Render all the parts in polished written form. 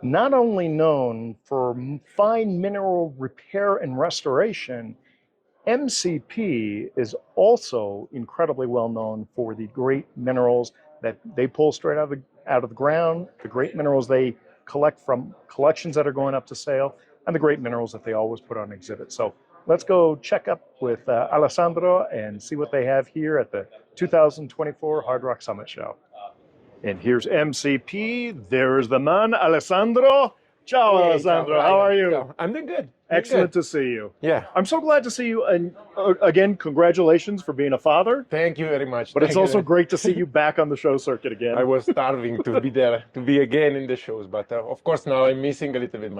Not only known for fine mineral repair and restoration, MCP is also incredibly well known for the great minerals that they pull straight out of the ground, the great minerals they collect from collections that are going up to sale, and the great minerals that they always put on exhibit. So let's go check up with Alessandro and see what they have here at the 2024 Hard Rock Summit show. And here's MCP. There's the man, Alessandro. Ciao, Hey, Alessandro. ciao. How are you? Ciao. I'm doing good. Excellent to see you. Yeah. I'm so glad to see you. And again, congratulations for being a father. Thank you very much. But it's also great to see you back on the show circuit again. I was starving to be there, to be again in the shows. But of course, now I'm missing a little bit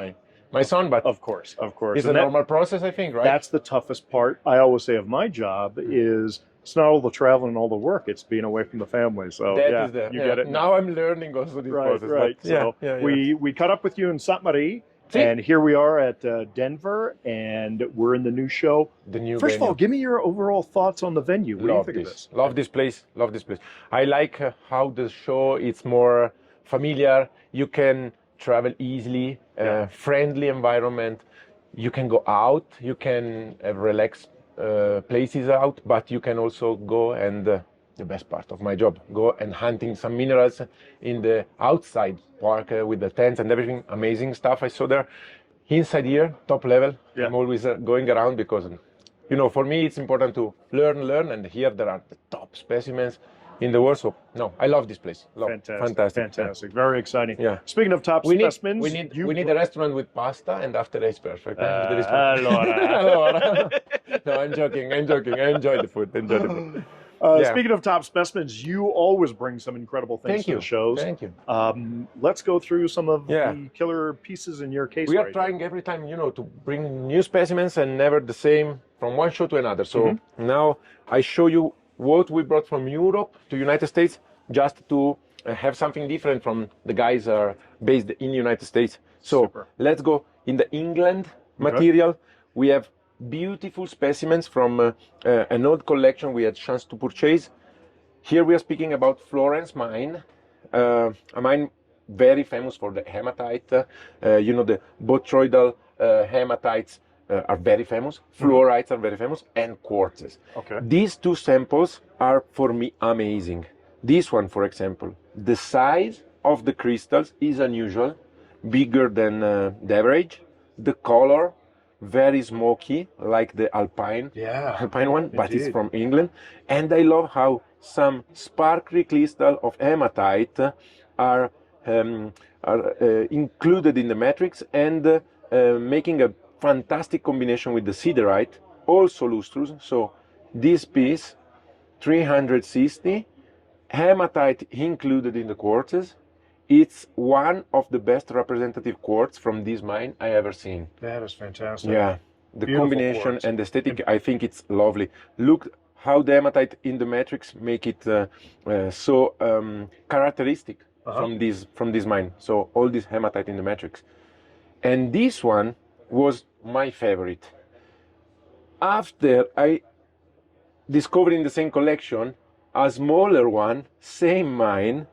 my son. But of course. It's a normal process, I think, right? That's the toughest part, I always say, of my job is it's not all the travel and all the work, it's being away from the family. So you get it. Now I'm learning also this process. Right. So we caught up with you in Sainte Marie. And here we are at Denver, and we're in the new show. The new First venue. of all, give me your overall thoughts on the venue. What do you think of this? Love this place. Love this place. I like how the show it's more familiar. You can travel easily, friendly environment. You can go out. You can have relaxed places out, but you can also go and the best part of my job, go and hunting some minerals in the outside park with the tents and everything. Amazing stuff I saw there. Inside here, top level. I'm always going around because, you know, for me it's important to learn, and here there are the top specimens in the world. So no, I love this place. Fantastic. Very exciting. Yeah. Speaking of top specimens, we need a restaurant with pasta, and after it's perfect. Allora. No, I'm joking. I enjoy the food. Speaking of top specimens, you always bring some incredible things to the shows. Thank you. Let's go through some of the killer pieces in your case. We are trying every time, you know, to bring new specimens and never the same from one show to another. So now I show you what we brought from Europe to United States, just to have something different from the guys are based in United States. So let's go in the England material. We have beautiful specimens from an old collection we had chance to purchase. Here we are speaking about Florence mine, a mine very famous for the hematite. You know, the botryoidal hematites are very famous, fluorites are very famous, and quartzes. These two samples are for me amazing. This one, for example, the size of the crystals is unusual, bigger than the average. The color very smoky, like the alpine one, but it's from England. And I love how some sparkly crystal of hematite are included in the matrix and making a fantastic combination with the siderite, also lustrous. So this piece, 360, hematite included in the quartzes. It's one of the best representative quartz from this mine I ever seen. That is fantastic. Yeah, the Beautiful combination quartz. and the aesthetic, I think it's lovely. Look how the hematite in the matrix make it so characteristic from this mine. So all this hematite in the matrix. And this one was my favorite. After I discovered in the same collection a smaller one, same mine,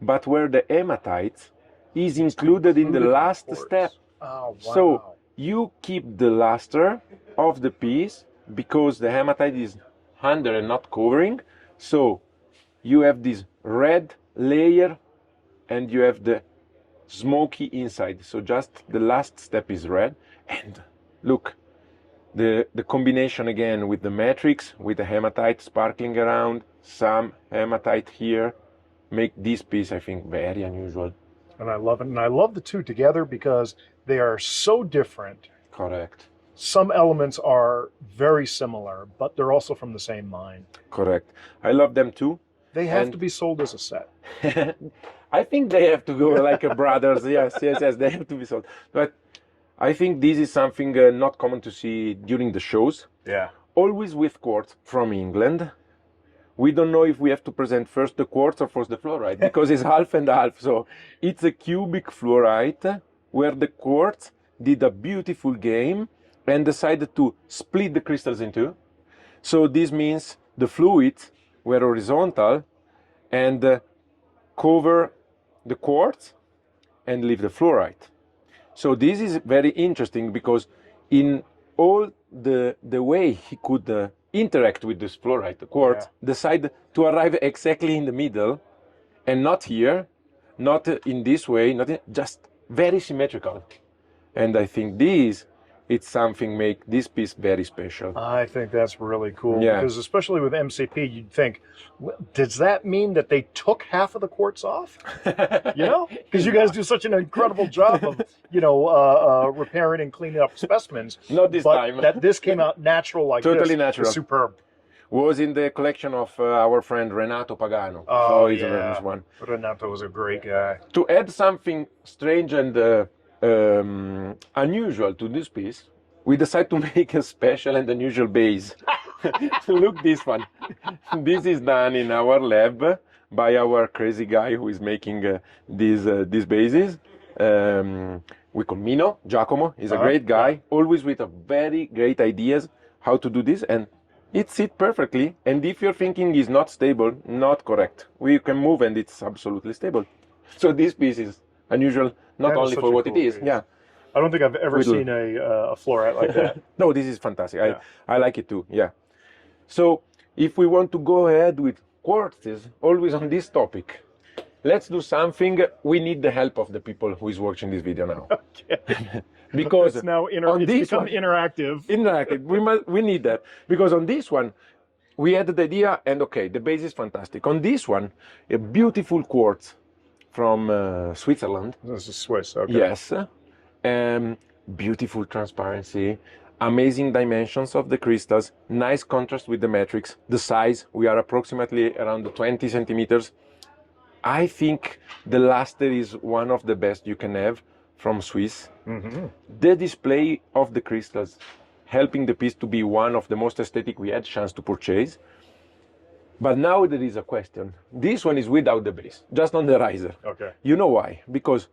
but where the hematite is included in the last step. Oh, wow. So you keep the luster of the piece because the hematite is under and not covering. So you have this red layer and you have the smoky inside. So just the last step is red. And look, the combination again with the matrix, with the hematite sparkling around, some hematite here, make this piece, I think, very unusual. And I love it. And I love the two together because they are so different. Correct. Some elements are very similar, but they're also from the same mine. Correct. I love them too. They have to be sold as a set. I think they have to go like a brothers. Yes, they have to be sold. But I think this is something not common to see during the shows. Yeah. Always with quartz from England. We don't know if we have to present first the quartz or first the fluorite because it's half and half. So it's a cubic fluorite where the quartz did a beautiful game and decided to split the crystals in two. So this means the fluids were horizontal and cover the quartz and leave the fluorite. So this is very interesting because in all the way he could interact with this fluorite, the quartz, decide to arrive exactly in the middle and not here, not in this way, just very symmetrical. And I think it's something make this piece very special. I think that's really cool because especially with MCP, you'd think, does that mean that they took half of the quartz off? Because you guys do such an incredible job of, repairing and cleaning up specimens. Not this time. That this came out natural like this. Totally natural. Superb. Was in the collection of our friend Renato Pagano. Oh, he's a famous one. Renato was a great guy. To add something strange and unusual to this piece, we decided to make a special and unusual base. Look this one. This is done in our lab by our crazy guy who is making these bases. We call Mino, Giacomo. He's a great guy, always with a very great ideas how to do this, and it sits perfectly. And if you're thinking it's not stable, not correct. We can move and it's absolutely stable. So this piece is unusual, not only for what it is. Piece. Yeah. I don't think I've ever seen a fluorite like that. No, this is fantastic. I like it too. Yeah. So if we want to go ahead with quartzes, always on this topic, let's do something. We need the help of the people who is watching this video now. Okay. Because it's now become interactive. Interactive. We need that because on this one we had the idea, and the base is fantastic. On this one, a beautiful quartz from Switzerland. This is Swiss. Okay. Yes. Beautiful transparency, amazing dimensions of the crystals, nice contrast with the matrix, the size, we are approximately around 20 centimeters. I think the luster is one of the best you can have from Swiss. Mm-hmm. The display of the crystals, helping the piece to be one of the most aesthetic we had chance to purchase. But now there is a question. This one is without the base, just on the riser. Okay. You know why? Because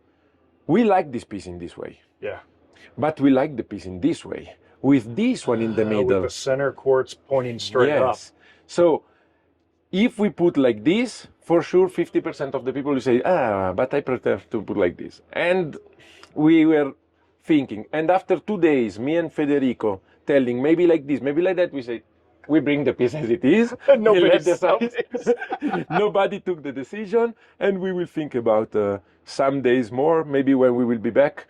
we like this piece in this way. Yeah. But we like the piece in this way, with this one in the middle. With the center quartz pointing straight up. So if we put like this, for sure 50% of the people will say, but I prefer to put like this. And we were thinking, and after 2 days, me and Federico telling maybe like this, maybe like that, we say, we bring the piece as it is. Nobody took the decision, and we will think about some days more, maybe when we will be back.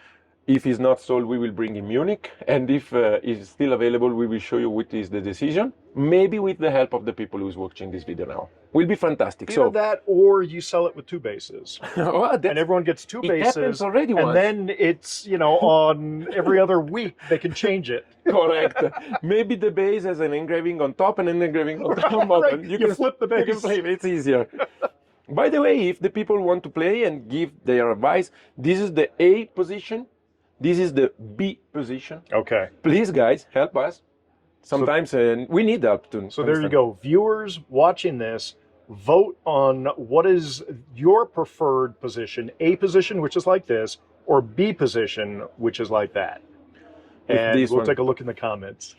If it's not sold, we will bring in Munich, and if it's still available, we will show you what is the decision. Maybe with the help of the people who's watching this video now. Will be fantastic. Either that, or you sell it with 2 bases, and everyone gets 2 bases. It happens already and once. then it's on every other week they can change it. Correct. Maybe the base has an engraving on top and an engraving on top. Right. You can flip the base. You can flip. It's easier. By the way, if the people want to play and give their advice, this is the A position. This is the B position. Okay. Please, guys, help us. Sometimes we need help too. So there you go. Viewers watching this, vote on what is your preferred position. A position, which is like this, or B position, which is like that. And we'll take a look in the comments.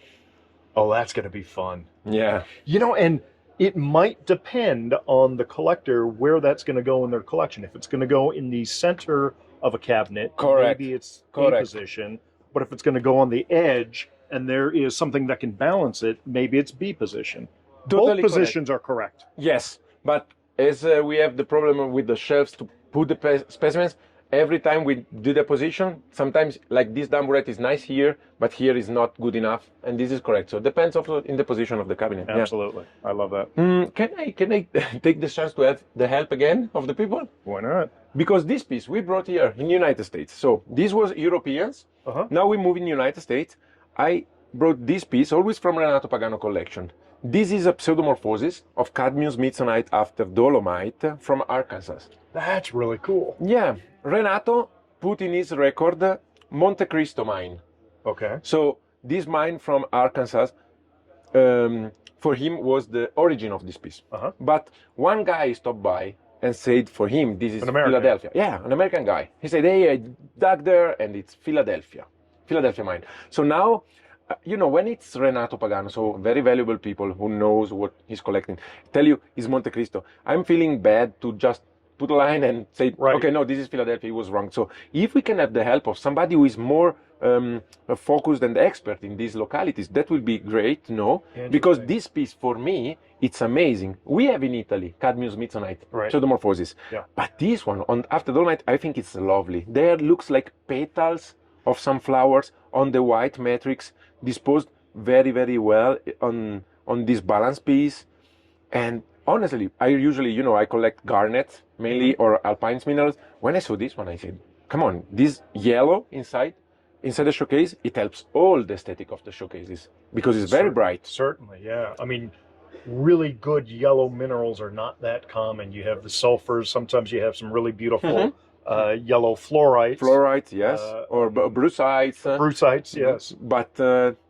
Oh, that's going to be fun. Yeah. And it might depend on the collector where that's going to go in their collection. If it's going to go in the center of a cabinet, maybe it's A position. But if it's going to go on the edge and there is something that can balance it, maybe it's B position. Both positions are correct. Yes, but as we have the problem with the shelves to put the specimens, every time we do the position, sometimes like this dumburite is nice here, but here is not good enough, and this is correct. So it depends also in the position of the cabinet. Absolutely. Yeah. I love that. Can I take the chance to have the help again of the people? Why not? Because this piece we brought here in the United States. So this was Europeans. Now we move in the United States. I brought this piece, always from Renato Pagano collection. This is a pseudomorphosis of cadmium-smithsonite after dolomite from Arkansas. That's really cool. Yeah. Renato put in his record Monte Cristo mine. Okay. So this mine from Arkansas, for him was the origin of this piece. But one guy stopped by and said for him, this is Philadelphia. Yeah, an American guy. He said, hey, I dug there and it's Philadelphia mine. So now, when it's Renato Pagano, so very valuable people who knows what he's collecting, tell you it's Monte Cristo. I'm feeling bad to just put a line and say, Right. okay, no, this is Philadelphia, it was wrong. So if we can have the help of somebody who is more focused and expert in these localities, that will be great to know. Because this piece, for me, it's amazing. We have in Italy cadmium-smithsonite, pseudomorphosis. Yeah. But this one, on after dolomite, I think it's lovely. There looks like petals of some flowers on the white matrix, disposed very, very well on this balance piece. And honestly, I usually, I collect garnet mainly or alpine minerals. When I saw this one, I said, come on, this yellow inside the showcase, it helps all the aesthetic of the showcases because it's very bright. Certainly, yeah. I mean, really good yellow minerals are not that common. You have the sulfurs. Sometimes you have some really beautiful yellow fluorites. Fluorite, yes, or brucites. Brucites, yes. But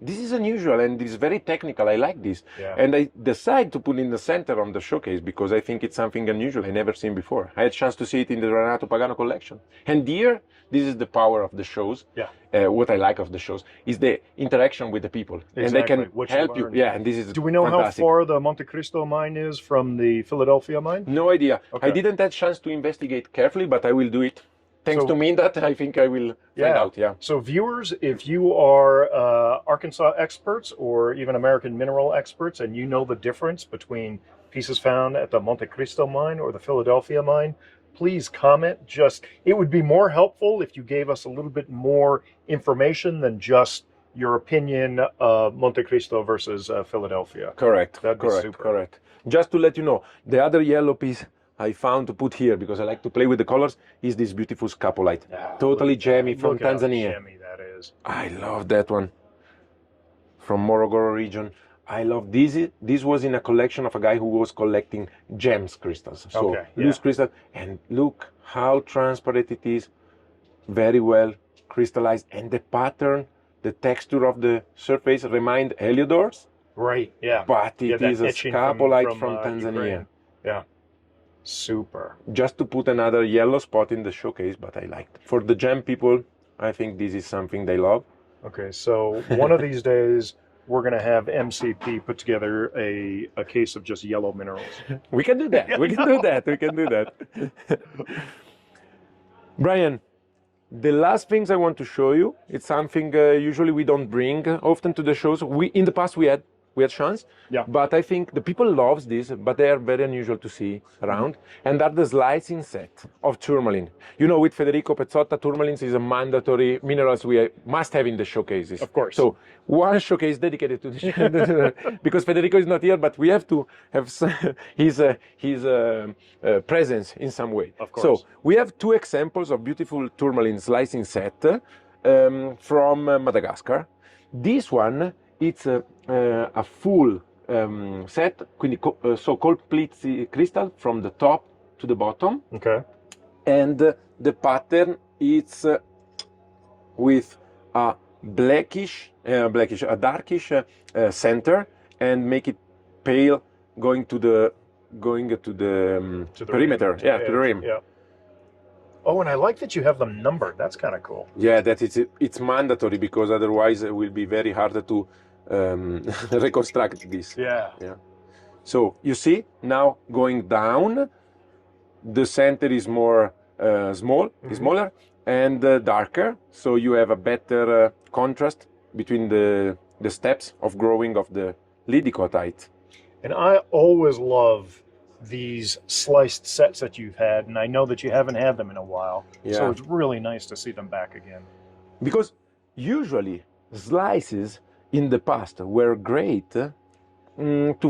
this is unusual and it's very technical. I like this. Yeah. And I decided to put in the center of the showcase because I think it's something unusual I never seen before. I had a chance to see it in the Renato Pagano collection. And here, this is the power of the shows. Yeah. What I like of the shows is the interaction with the people. Exactly. And they can What help you. learn. Yeah, and this is Do we know fantastic. how far the Monte Cristo mine is from the Philadelphia mine? No idea. Okay. I didn't have chance to investigate carefully, but I will do it. Thanks to me that I think I will find out. Yeah. So viewers, if you are Arkansas experts or even American mineral experts and you know the difference between pieces found at the Monte Cristo mine or the Philadelphia mine, please comment. It would be more helpful if you gave us a little bit more information than just your opinion of Monte Cristo versus Philadelphia. Correct. That'd be super. Correct. Just to let you know, the other yellow piece I found to put here because I like to play with the colors is this beautiful scapolite. Totally jammy from Tanzania. How jammy that is. I love that one. From Morogoro region. I love this. This was in a collection of a guy who was collecting gems crystals. So loose crystal. And look how transparent it is. Very well crystallized. And the pattern, the texture of the surface remind Heliodors. Right, yeah. But it is a scapolite from Tanzania. Ukraine. Yeah. Super. Just to put another yellow spot in the showcase, but I liked. For the gem people, I think this is something they love. Okay, so one of these days, we're going to have MCP put together a case of just yellow minerals. We can do that. We can do that. We can do that. Brian, the last things I want to show you, it's something usually we don't bring often to the shows. In the past we had chance, but I think the people loves this, but they are very unusual to see around, and are the slicing set of tourmaline. With Federico Pezzotta, tourmaline is a mandatory minerals we must have in the showcases. Of course. So one showcase dedicated to this, because Federico is not here, but we have to have his presence in some way. Of course. So we have two examples of beautiful tourmaline slicing set from Madagascar. This one, it's a full set, quindi so complete crystal from the top to the bottom. Okay. And the pattern is with a darkish center, and make it pale going to the perimeter. To the rim. Yeah. Oh, and I like that you have them numbered. That's kind of cool. Yeah, it's mandatory because otherwise it will be very hard to reconstruct this. Yeah. So you see now going down, the center is more smaller and darker. So you have a better contrast between the steps of growing of the lidicotite. And I always love these sliced sets that you've had, and I know that you haven't had them in a while. Yeah. So it's really nice to see them back again. Because usually slices in the past were great to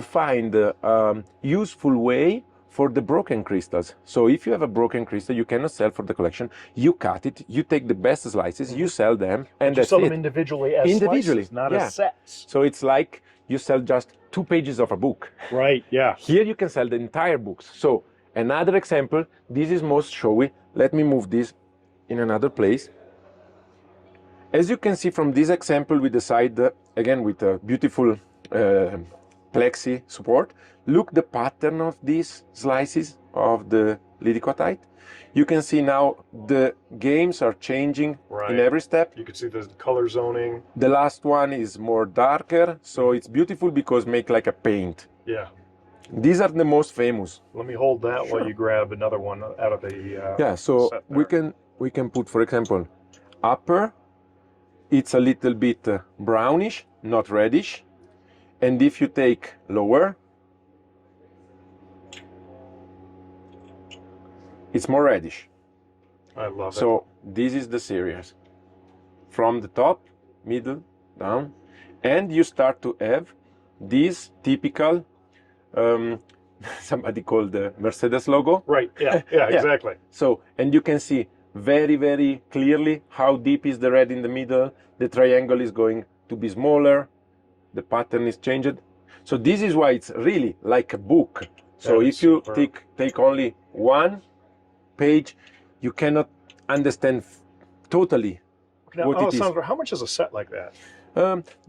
find a useful way for the broken crystals. So if you have a broken crystal you cannot sell for the collection, you cut it, you take the best slices, you sell them, and you that's sell it. them individually as slices, not as sets. So it's like you sell just 2 pages of a book. Right, yeah. Here you can sell the entire books. So another example, this is most showy. Let me move this in another place. As you can see from this example, we decide, again with a beautiful plexi support, look the pattern of these slices of the lidicotite. You can see now the games are changing in every step. You can see the color zoning. The last one is more darker, so it's beautiful because make like a paint. Yeah. These are the most famous. Let me hold that Sure. while you grab another one out of the Yeah, so set we there. can put, for example, upper. It's a little bit brownish, not reddish. And if you take lower, it's more reddish. I love it. So this is the series. From the top, middle, down. And you start to have this typical, somebody called the Mercedes logo. Right, yeah, yeah, exactly. So, and you can see very, very clearly how deep is the red in the middle. The triangle is going to be smaller. The pattern is changed. So this is why it's really like a book. So That if is you superb. take only one page, you cannot understand totally Now, what it is. Alessandro, how much is a set like that?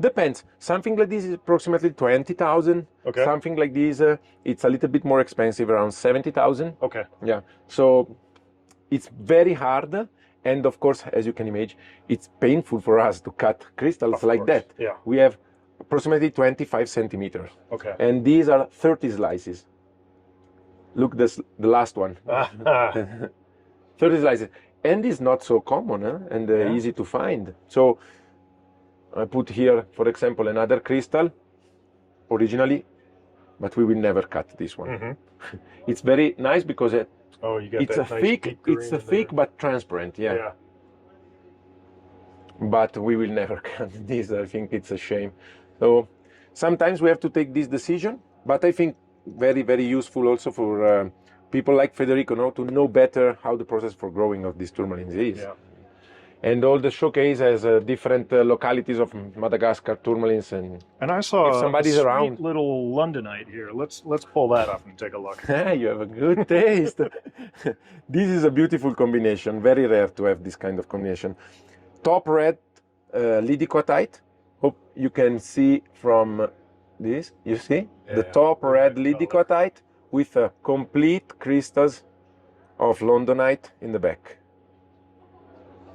Depends. Something like this is approximately 20,000. Okay. Something like this, it's a little bit more expensive, around 70,000. Okay. Yeah. So it's very hard, and of course, as you can imagine, it's painful for us to cut crystals Of like course, that. yeah. We have approximately 25 centimeters, Okay. and these are 30 slices. Look, this the last one. 30 slices, and it's not so common and Yeah. easy to find. So I put here, for example, another crystal originally, but we will never cut this one. Mm-hmm. It's very nice because Oh, you got it's that a nice thick, deep green it's a in thick there. but transparent. Yeah. Yeah. But we will never cut this. I think it's a shame. So sometimes we have to take this decision, but I think very, very useful also for people like Federico, to know better how the process for growing of these tourmalines is. Yeah. And all the showcase has different localities of Madagascar tourmalines, and And I saw if somebody's a sweet around, little londonite here. Let's pull that up and take a look. you have a good taste. This is a beautiful combination. Very rare to have this kind of combination. Top red lidicotite. Hope you can see from this. You see the Yeah, top red really good lidicotite with complete crystals of londonite in the back.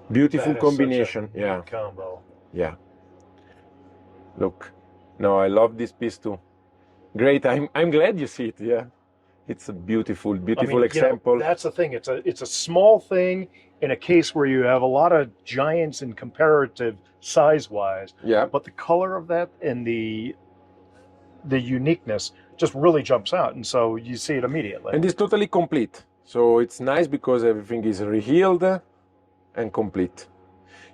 Beautiful That is combination. such a Yeah, neat combo. yeah. Look, no, I love this piece too. Great. I'm glad you see it. Yeah, it's a beautiful, beautiful example. That's the thing. It's a small thing in a case where you have a lot of giants in comparative size-wise. Yeah. But the color of that and the uniqueness just really jumps out, and so you see it immediately. And it's totally complete. So it's nice because everything is rehealed and complete.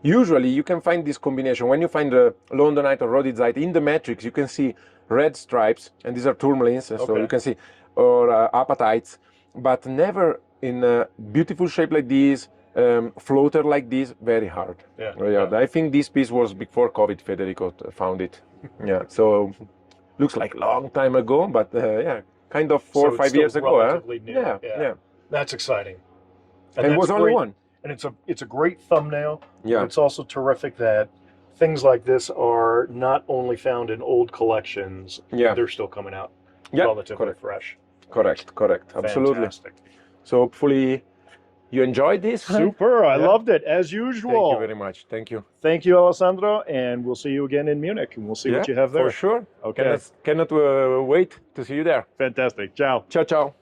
Usually you can find this combination. When you find the londonite or rhodizite in the matrix, you can see red stripes, and these are tourmalines, so Okay. you can see, or apatites, but never in a beautiful shape like this, floater like this, very hard. Yeah, Yeah. yeah. I think this piece was before COVID, Federico found it. Yeah, so looks like long time ago, but yeah, kind of 4 or So it's 5 still years ago. relatively new. Yeah, Yeah. yeah. That's exciting. And it that's was only great. one. And it's a great thumbnail. Yeah. But it's also terrific that things like this are not only found in old collections, Yeah. they're still coming out Yeah, relatively correct. fresh. Correct. Absolutely. Fantastic. So hopefully you enjoyed this. Super. I Yeah. loved it as usual. Thank you very much. Thank you. Thank you, Alessandro, and we'll see you again in Munich, and we'll see what you have there. For sure. Okay. Cannot wait to see you there. Fantastic. Ciao. Ciao, ciao.